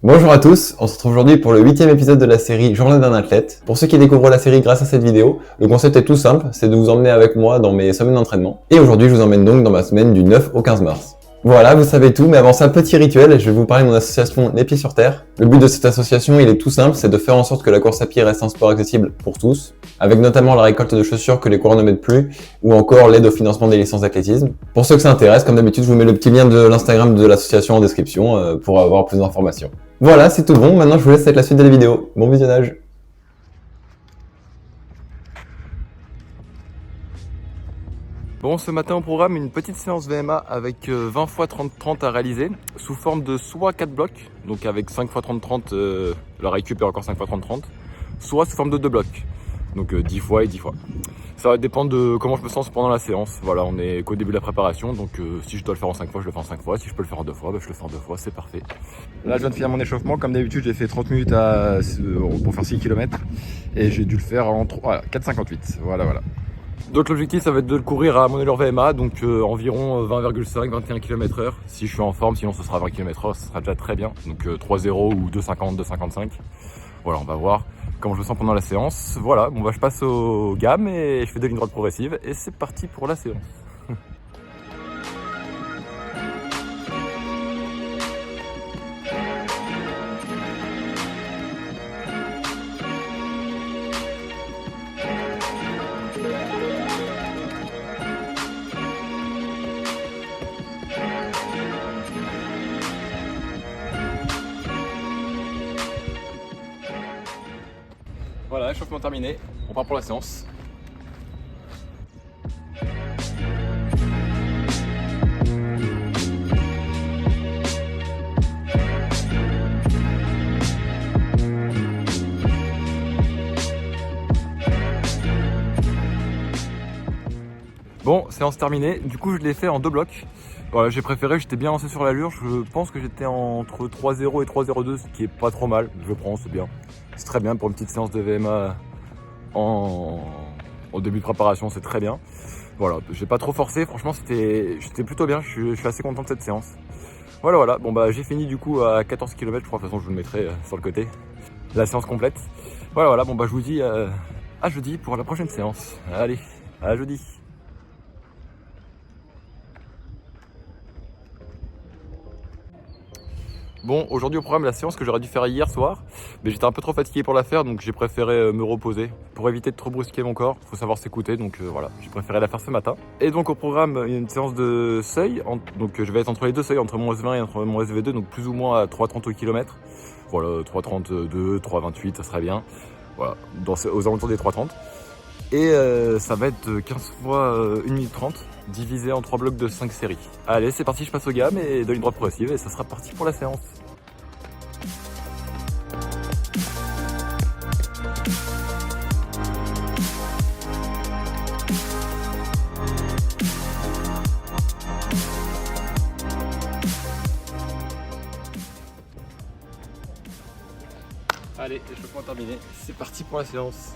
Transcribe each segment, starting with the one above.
Bonjour à tous, on se retrouve aujourd'hui pour le 8e épisode de la série Journée d'un athlète. Pour ceux qui découvrent la série grâce à cette vidéo, le concept est tout simple, c'est de vous emmener avec moi dans mes semaines d'entraînement. Et aujourd'hui je vous emmène donc dans ma semaine du 9 au 15 mars. Voilà, vous savez tout, mais avant ça, petit rituel, je vais vous parler de mon association Les Pieds sur Terre. Le but de cette association, il est tout simple, c'est de faire en sorte que la course à pied reste un sport accessible pour tous, avec notamment la récolte de chaussures que les coureurs ne mettent plus, ou encore l'aide au financement des licences d'athlétisme. Pour ceux que ça intéresse, comme d'habitude, je vous mets le petit lien de l'Instagram de l'association en description pour avoir plus d'informations. Voilà, c'est tout bon, maintenant je vous laisse avec la suite de la vidéo. Bon visionnage. Bon, ce matin au programme, une petite séance VMA avec 20 x 30-30 à réaliser, sous forme de soit 4 blocs, donc avec 5 x 30-30, la récup est encore 5 x 30-30, soit sous forme de 2 blocs, donc 10 fois et 10 fois. Ça va dépendre de comment je me sens pendant la séance. Voilà, on est qu'au début de la préparation, donc si je dois le faire en 5 fois, je le fais en 5 fois, si je peux le faire en 2 fois, je le fais en 2 fois, c'est parfait. Là, je viens de finir mon échauffement, comme d'habitude, j'ai fait 30 minutes pour faire 6 km, et j'ai dû le faire en 4,58, voilà. Donc l'objectif ça va être de le courir à mon allure VMA, donc environ 20,5-21 km/h si je suis en forme, sinon ce sera 20 km/h, ce sera déjà très bien. Donc 3,0 ou 2,50, 2,55. Voilà, on va voir comment je me sens pendant la séance. Voilà, bon je passe aux gammes et je fais de lignes droites progressives et c'est parti pour la séance. Voilà, échauffement terminé, on part pour la séance. Bon, séance terminée, du coup je l'ai fait en 2 blocs. Voilà, j'ai préféré, j'étais bien lancé sur l'allure, je pense que j'étais entre 3,0 et 3,02, ce qui est pas trop mal, je prends, c'est bien. C'est très bien pour une petite séance de VMA au début de préparation, c'est très bien. Voilà, j'ai pas trop forcé, franchement j'étais plutôt bien, je suis assez content de cette séance. Voilà, bon j'ai fini du coup à 14 km, je crois, de toute façon je vous le mettrai sur le côté, la séance complète. Voilà, bon je vous dis à jeudi pour la prochaine séance. Allez, à jeudi. Bon, aujourd'hui au programme, la séance que j'aurais dû faire hier soir, mais j'étais un peu trop fatigué pour la faire, donc j'ai préféré me reposer. Pour éviter de trop brusquer mon corps, faut savoir s'écouter, donc voilà, j'ai préféré la faire ce matin. Et donc au programme, il y a une séance de seuil, donc je vais être entre les deux seuils, entre mon S20 et entre mon SV2, donc plus ou moins à 3,30 au kilomètre. Voilà, 3,32, 3,28, ça serait bien. Voilà, aux alentours des 3,30. Et ça va être 15 fois 1 minute 30, divisé en 3 blocs de 5 séries. Allez, c'est parti, je passe aux gammes et de ligne droite progressive et ça sera parti pour la séance. Allez, échauffement terminé, c'est parti pour la séance.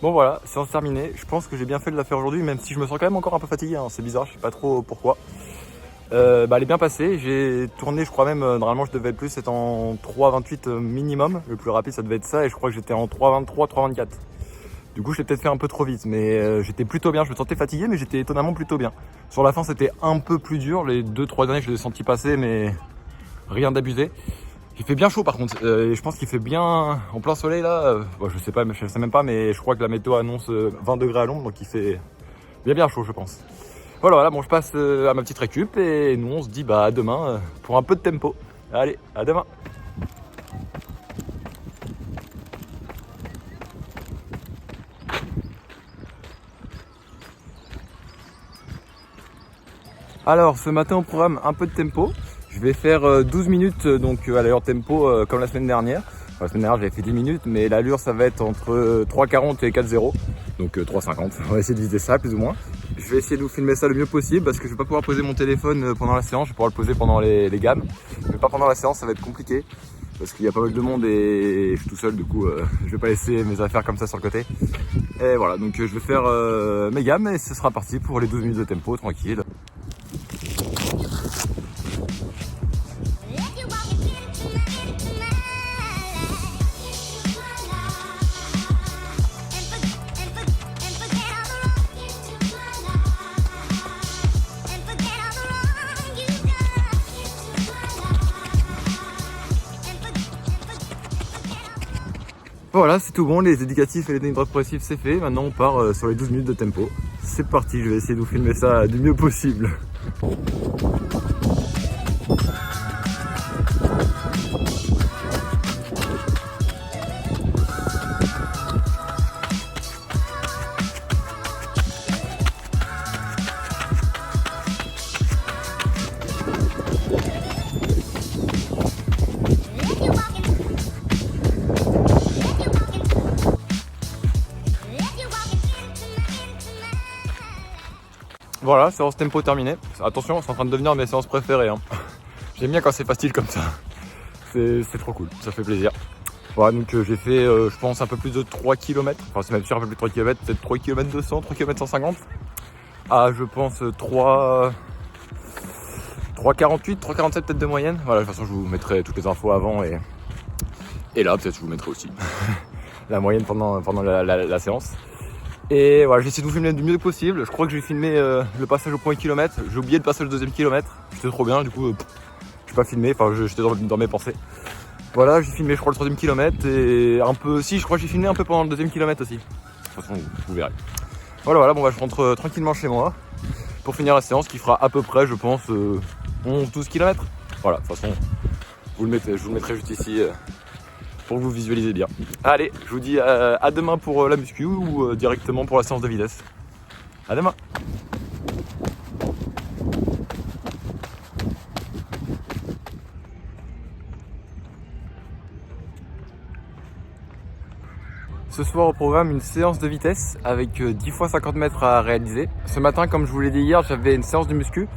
Bon voilà, séance terminée. Je pense que j'ai bien fait de la faire aujourd'hui, même si je me sens quand même encore un peu fatigué, hein. C'est bizarre, je sais pas trop pourquoi. Elle est bien passée, j'ai tourné, je crois même, normalement je devais plus être en 3,28 minimum, le plus rapide ça devait être ça, et je crois que j'étais en 3,23, 3,24. Du coup je l'ai peut-être fait un peu trop vite, mais j'étais plutôt bien, je me sentais fatigué, mais j'étais étonnamment plutôt bien. Sur la fin c'était un peu plus dur, les 2-3 derniers je les ai sentis passer, mais rien d'abusé. Il fait bien chaud par contre, je pense qu'il fait bien en plein soleil là, je sais même pas, mais je crois que la météo annonce 20 degrés à l'ombre, donc il fait bien chaud je pense. Voilà, bon je passe à ma petite récup et nous on se dit à demain pour un peu de tempo. Allez, à demain. Alors ce matin au programme un peu de tempo. Je vais faire 12 minutes donc à l'allure tempo comme la semaine dernière. Enfin, la semaine dernière j'avais fait 10 minutes mais l'allure ça va être entre 3,40 et 4,0. Donc 3,50. On va essayer de viser ça plus ou moins. Je vais essayer de vous filmer ça le mieux possible parce que je vais pas pouvoir poser mon téléphone pendant la séance. Je vais pouvoir le poser pendant les gammes. Mais pas pendant la séance, ça va être compliqué. Parce qu'il y a pas mal de monde et je suis tout seul, du coup je vais pas laisser mes affaires comme ça sur le côté. Et voilà, donc je vais faire mes gammes et ce sera parti pour les 12 minutes de tempo, tranquille. Voilà, c'est tout bon, les éducatifs et les délivrables progressifs c'est fait. Maintenant on part sur les 12 minutes de tempo. C'est parti, je vais essayer de vous filmer ça du mieux possible. Voilà, séance tempo terminée. Attention, c'est en train de devenir mes séances préférées. Hein. J'aime bien quand c'est facile comme ça. C'est trop cool, ça fait plaisir. Voilà, donc j'ai fait, je pense, un peu plus de 3 km. Enfin, c'est même sûr un peu plus de 3 km, peut-être 3 km 200, 3 km 150. Ah, je pense 3,48, 3,47 peut-être de moyenne. Voilà, de toute façon, je vous mettrai toutes les infos avant et là, peut-être je vous mettrai aussi la moyenne pendant la séance. Et voilà, j'ai essayé de vous filmer du mieux possible. Je crois que j'ai filmé le passage au premier kilomètre. J'ai oublié de passer le deuxième kilomètre. J'étais trop bien, du coup, je n'ai pas filmé. Enfin, j'étais dans mes pensées. Voilà, j'ai filmé, je crois, le troisième kilomètre et un peu. Si, je crois que j'ai filmé un peu pendant le deuxième kilomètre aussi. De toute façon, vous verrez. Voilà, bon, bah, je rentre tranquillement chez moi pour finir la séance qui fera à peu près, je pense, 11-12 km. Voilà, de toute façon, je vous le mettrai juste ici. Pour que vous visualisez bien. Allez, je vous dis à demain pour la muscu ou directement pour la séance de vitesse. À demain. Ce soir au programme une séance de vitesse avec 10 fois 50 mètres à réaliser. Ce matin, comme je vous l'ai dit hier, j'avais une séance de muscu.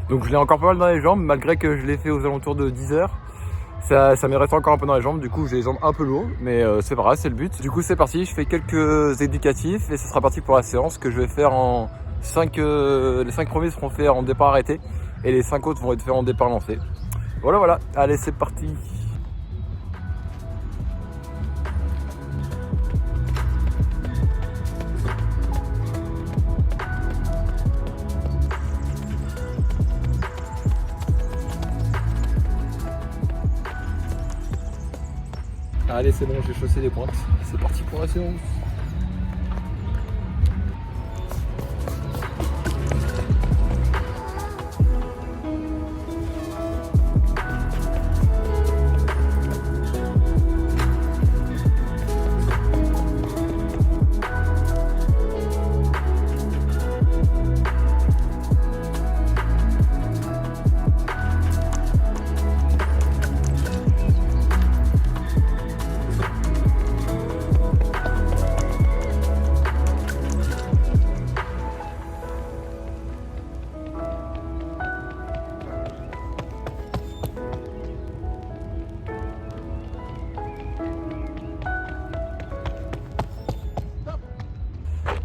Donc je l'ai encore pas mal dans les jambes malgré que je l'ai fait aux alentours de 10 heures. Ça m'est resté encore un peu dans les jambes, du coup j'ai les jambes un peu lourdes, mais c'est pas grave, c'est le but. Du coup c'est parti, je fais quelques éducatifs et ce sera parti pour la séance que je vais faire en 5, les 5 premiers seront faits en départ arrêté et les 5 autres vont être faits en départ lancé. Voilà, allez c'est parti. Allez c'est bon, j'ai chaussé les pointes, c'est parti pour la séance.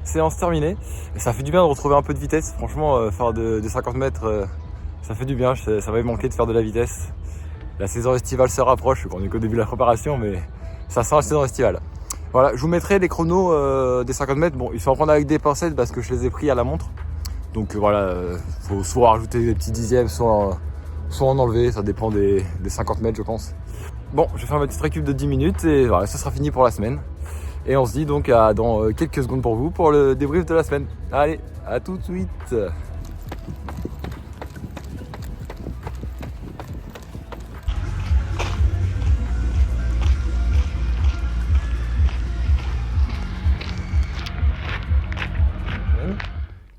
Séance terminée. Et ça fait du bien de retrouver un peu de vitesse. Franchement, faire des 50 mètres, ça fait du bien. Ça m'avait manqué de faire de la vitesse. La saison estivale se rapproche. On est qu'au début de la préparation, mais ça sent la saison estivale. Voilà, je vous mettrai les chronos des 50 mètres. Bon, il faut en prendre avec des pincettes parce que je les ai pris à la montre. Donc voilà, faut soit rajouter des petits dixièmes, soit en enlever. Ça dépend des 50 mètres, je pense. Bon, je vais faire ma petite récup de 10 minutes et voilà, ça sera fini pour la semaine. Et on se dit donc à dans quelques secondes pour vous pour le débrief de la semaine. Allez, à tout de suite.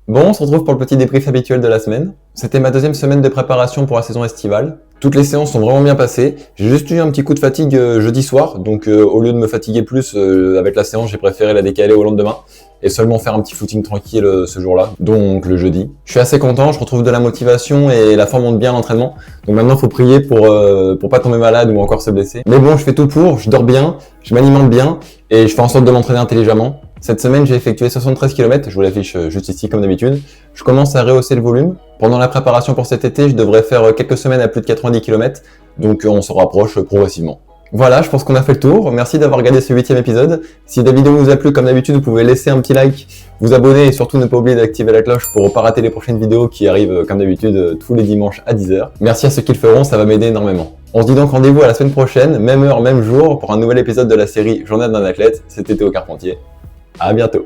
Bon, on se retrouve pour le petit débrief habituel de la semaine. C'était ma deuxième semaine de préparation pour la saison estivale. Toutes les séances sont vraiment bien passées. J'ai juste eu un petit coup de fatigue jeudi soir, donc au lieu de me fatiguer plus avec la séance, j'ai préféré la décaler au lendemain et seulement faire un petit footing tranquille ce jour-là, donc le jeudi. Je suis assez content, je retrouve de la motivation et la forme monte bien à l'entraînement. Donc maintenant, il faut prier pour pas tomber malade ou encore se blesser. Mais bon, je fais tout pour, je dors bien, je m'alimente bien et je fais en sorte de m'entraîner intelligemment. Cette semaine, j'ai effectué 73 km, je vous l'affiche juste ici comme d'habitude. Je commence à rehausser le volume. Pendant la préparation pour cet été, je devrais faire quelques semaines à plus de 90 km, donc on se rapproche progressivement. Voilà, je pense qu'on a fait le tour. Merci d'avoir regardé ce 8e épisode. Si la vidéo vous a plu, comme d'habitude, vous pouvez laisser un petit like, vous abonner et surtout ne pas oublier d'activer la cloche pour ne pas rater les prochaines vidéos qui arrivent, comme d'habitude, tous les dimanches à 10h. Merci à ceux qui le feront, ça va m'aider énormément. On se dit donc rendez-vous à la semaine prochaine, même heure, même jour, pour un nouvel épisode de la série Journée d'un athlète. C'était Théo Carpentier. À bientôt.